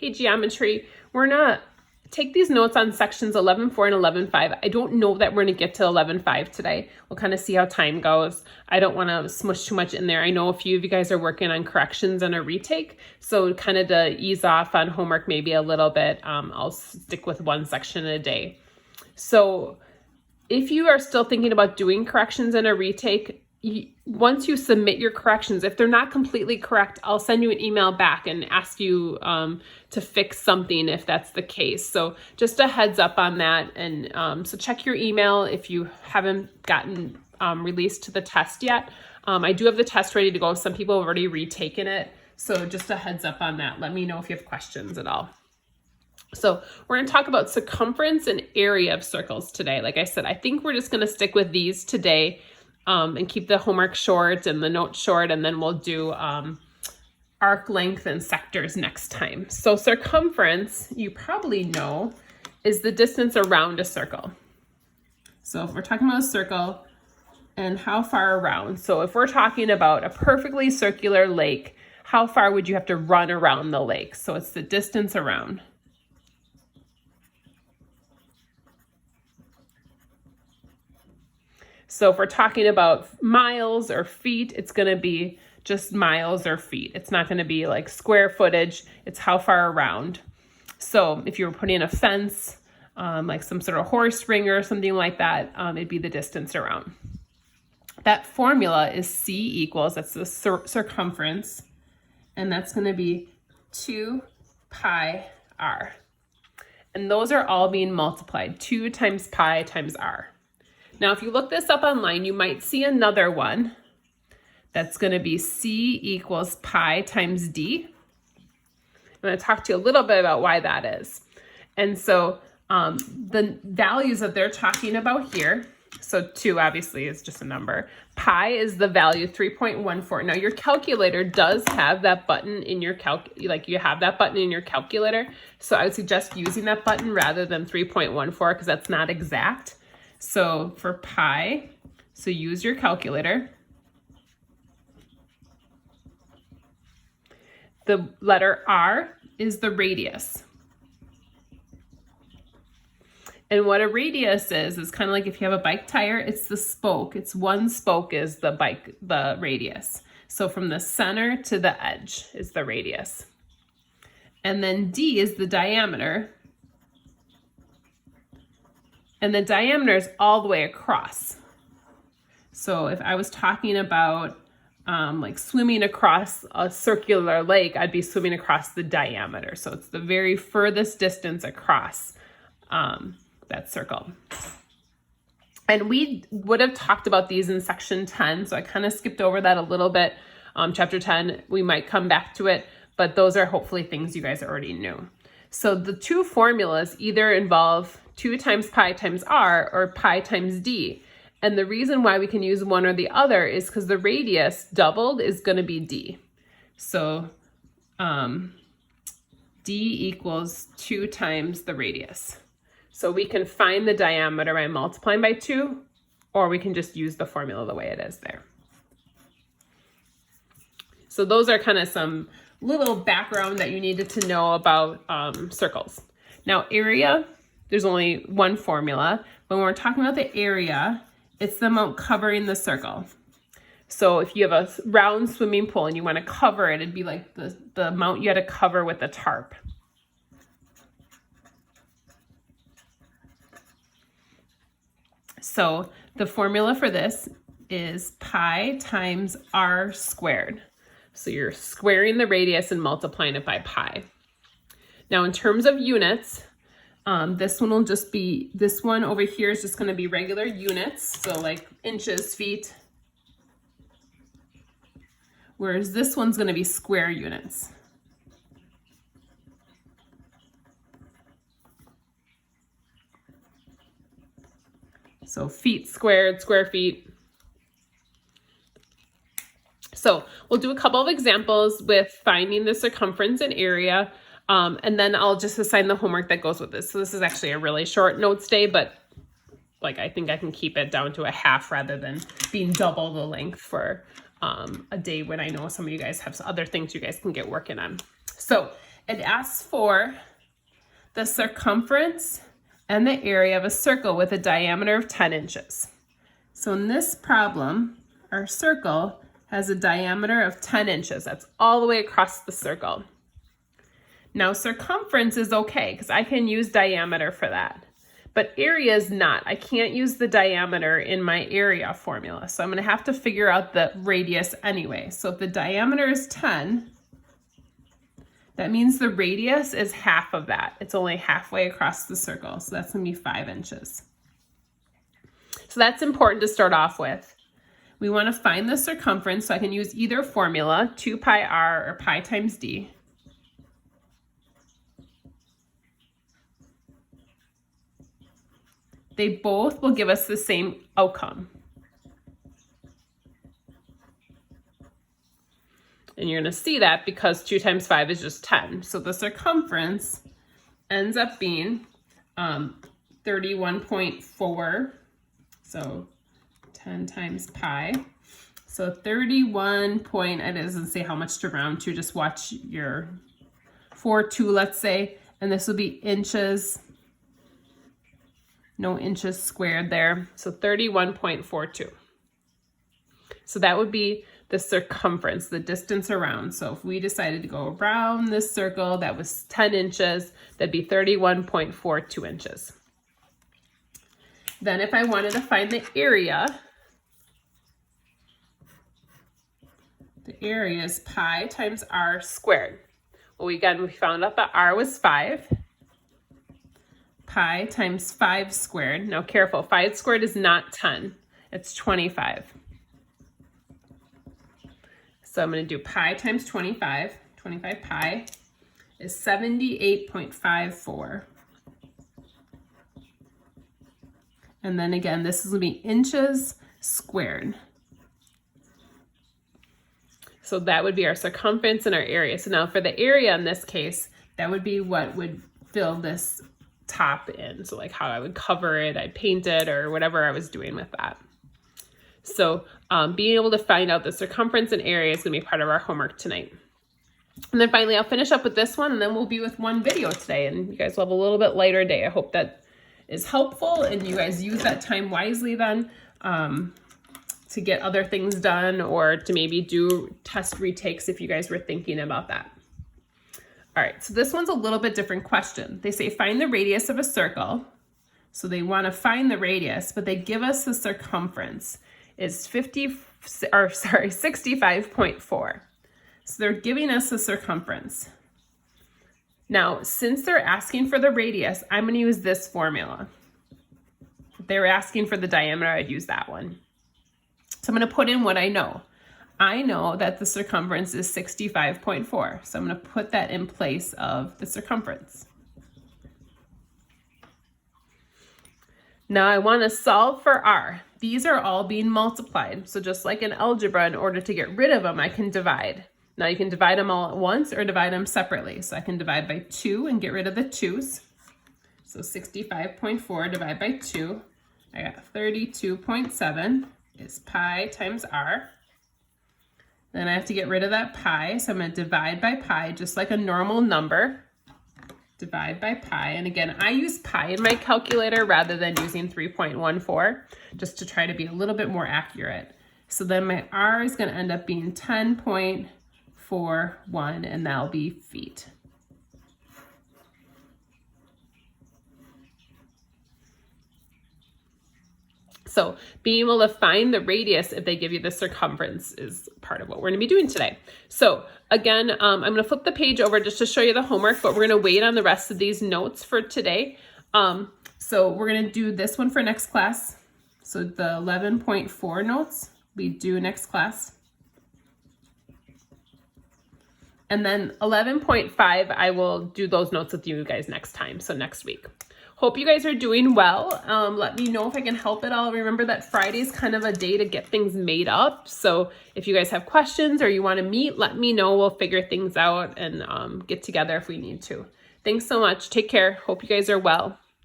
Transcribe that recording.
hey, geometry, we're gonna take these notes on sections 11.4 and 11.5. I don't know that we're gonna get to 11.5 today. We'll kind of see how time goes. I don't wanna smush too much in there. I know a few of you guys are working on corrections and a retake, so kind of to ease off on homework maybe a little bit, I'll stick with one section a day. So if you are still thinking about doing corrections and a retake, once you submit your corrections, if they're not completely correct, I'll send you an email back and ask you to fix something if that's the case. So just a heads up on that. And so check your email if you haven't gotten released to the test yet. I do have the test ready to go. Some people have already retaken it. So just a heads up on that. Let me know if you have questions at all. So we're going to talk about circumference and area of circles today. Like I said, I think we're just going to stick with these today. And keep the homework short and the notes short, and then we'll do arc length and sectors next time. So circumference, you probably know, is the distance around a circle. So if we're talking about a circle and how far around, so if we're talking about a perfectly circular lake, how far would you have to run around the lake? So it's the distance around. So if we're talking about miles or feet, it's going to be just miles or feet. It's not going to be like square footage. It's how far around. So if you were putting a fence, like some sort of horse ring or something like that, it'd be the distance around. That formula is C equals, that's the circumference, and that's going to be 2 pi r. And those are all being multiplied, 2 times pi times r. Now, if you look this up online, you might see another one that's going to be C equals pi times D. I'm going to talk to you a little bit about why that is. And so the values that they're talking about here, so 2 obviously is just a number. Pi is the value 3.14. Now, your calculator does have that button in your you have that button in your calculator. So I would suggest using that button rather than 3.14 because that's not exact. So for pi, so use your calculator. The letter R is the radius. And what a radius is kind of like if you have a bike tire, it's the spoke. It's one spoke is the radius. So from the center to the edge is the radius. And then D is the diameter. And the diameter is all the way across. So if I was talking about like swimming across a circular lake, I'd be swimming across the diameter. So it's the very furthest distance across that circle. And we would have talked about these in section 10. So I kind of skipped over that a little bit. Chapter 10, we might come back to it, but those are hopefully things you guys already knew. So the two formulas either involve 2 times pi times r or pi times d. And the reason why we can use one or the other is because the radius doubled is going to be d. So d equals 2 times the radius. So we can find the diameter by multiplying by 2, or we can just use the formula the way it is there. So those are kind of some little background that you needed to know about circles. Now area, there's only one formula. When we're talking about the area, it's the amount covering the circle. So if you have a round swimming pool and you want to cover it, it'd be like the amount you had to cover with a tarp. So the formula for this is pi times r squared. So you're squaring the radius and multiplying it by pi. Now in terms of units, this one will just be, this one over here is just going to be regular units. So like inches, feet. Whereas this one's going to be square units. So feet squared, square feet. So we'll do a couple of examples with finding the circumference and area. And then I'll just assign the homework that goes with this. So this is actually a really short notes day, but like I think I can keep it down to a half rather than being double the length for a day when I know some of you guys have other things you guys can get working on. So It asks for the circumference and the area of a circle with a diameter of 10 inches. So in this problem, our circle has a diameter of 10 inches. That's all the way across the circle. Now circumference is okay because I can use diameter for that. But area is not. I can't use the diameter in my area formula. So I'm going to have to figure out the radius anyway. So if the diameter is 10, that means the radius is half of that. It's only halfway across the circle. So that's going to be 5 inches. So that's important to start off with. We want to find the circumference, so I can use either formula, 2 pi r or pi times d. They both will give us the same outcome. And you're going to see that because 2 times 5 is just 10. So the circumference ends up being 31.4. So 10 times pi. So 31 point, it doesn't say how much to round to, just watch your 4-2, let's say. And this will be inches. No inches squared there. So 31.42. So that would be the circumference, the distance around. So if we decided to go around this circle that was 10 inches, that'd be 31.42 inches. Then if I wanted to find the area is pi times r squared. Well, we found out that r was 5. Pi times 5 squared. Now careful, 5 squared is not 10. It's 25. So I'm going to do pi times 25. 25 pi is 78.54. And then again, this is going to be inches squared. So that would be our circumference and our area. So now for the area in this case, that would be what would fill this top in. So like how I would cover it, I'd paint it, or whatever I was doing with that. So being able to find out the circumference and area is going to be part of our homework tonight. And then finally, I'll finish up with this one, and then we'll be with one video today, and you guys will have a little bit lighter day. I hope that is helpful, and you guys use that time wisely then to get other things done, or to maybe do test retakes if you guys were thinking about that. All right, so this one's a little bit different question. They say find the radius of a circle. So they want to find the radius, but they give us the circumference is 65.4. So they're giving us the circumference. Now, since they're asking for the radius, I'm going to use this formula. If they were asking for the diameter, I'd use that one. So I'm going to put in what I know. I know that the circumference is 65.4. So I'm going to put that in place of the circumference. Now I want to solve for r. These are all being multiplied. So just like in algebra, in order to get rid of them, I can divide. Now you can divide them all at once or divide them separately. So I can divide by 2 and get rid of the 2's. So 65.4 divided by 2. I got 32.7 is pi times r. Then I have to get rid of that pi. So I'm going to divide by pi just like a normal number. Divide by pi. And again, I use pi in my calculator rather than using 3.14 just to try to be a little bit more accurate. So then my r is going to end up being 10.41, and that'll be feet. So being able to find the radius if they give you the circumference is part of what we're going to be doing today. So again, I'm going to flip the page over just to show you the homework, but we're going to wait on the rest of these notes for today. So we're going to do this one for next class. So the 11.4 notes we do next class. And then 11.5, I will do those notes with you guys next time, so next week. Hope you guys are doing well. Let me know if I can help at all. Remember that Friday is kind of a day to get things made up. So if you guys have questions or you want to meet, let me know. We'll figure things out and get together if we need to. Thanks so much. Take care. Hope you guys are well.